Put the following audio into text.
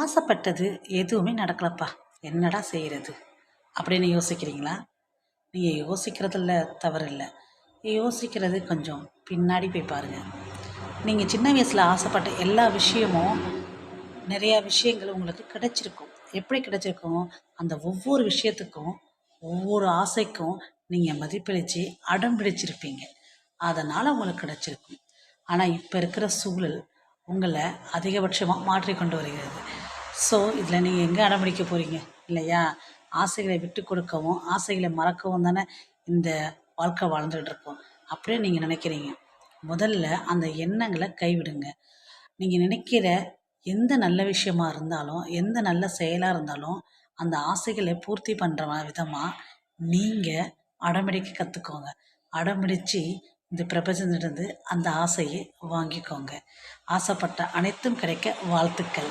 ஆசைப்பட்டது எதுவுமே நடக்கலப்பா, என்னடா செய்கிறது அப்படின்னு யோசிக்கிறீங்களா? நீங்கள் யோசிக்கிறதில்ல தவறில்லை, யோசிக்கிறது கொஞ்சம் பின்னாடி போய் பாருங்கள். நீங்கள் சின்ன வயசில் ஆசைப்பட்ட எல்லா விஷயமும் நிறையா விஷயங்கள் உங்களுக்கு கிடைச்சிருக்கும். எப்படி கிடைச்சிருக்கும்? அந்த ஒவ்வொரு விஷயத்துக்கும் ஒவ்வொரு ஆசைக்கும் நீங்கள் மதிப்பளித்து அடம் பிடிச்சிருப்பீங்க. அதனால் உங்களுக்கு கிடைச்சிருக்கும். ஆனால் இப்போ இருக்கிற சூழல் உங்களை அதிகபட்சமாக மாற்றிக்கொண்டு வருகிறது. ஸோ இதில் நீங்கள் எங்கே அடம்பிடிக்க போகிறீங்க இல்லையா? ஆசைகளை விட்டு கொடுக்கவும் ஆசைகளை மறக்கவும் தானே இந்த வாழ்க்கை வாழ்ந்துகிட்டு இருக்கோம். அப்படியே நீங்கள் நினைக்கிறீங்க. முதல்ல அந்த எண்ணங்களை கைவிடுங்க. நீங்கள் நினைக்கிற எந்த நல்ல விஷயமா இருந்தாலும், எந்த நல்ல செயலாக இருந்தாலும், அந்த ஆசைகளை பூர்த்தி பண்ணுற விதமாக நீங்கள் அடம்பிடிக்க கற்றுக்கோங்க. அடம்பிடித்து இந்த பிரபஞ்சத்திலிருந்து அந்த ஆசையை வாங்கிக்கோங்க. ஆசைப்பட்ட அனைத்தும் கிடைக்க வாழ்த்துக்கள்.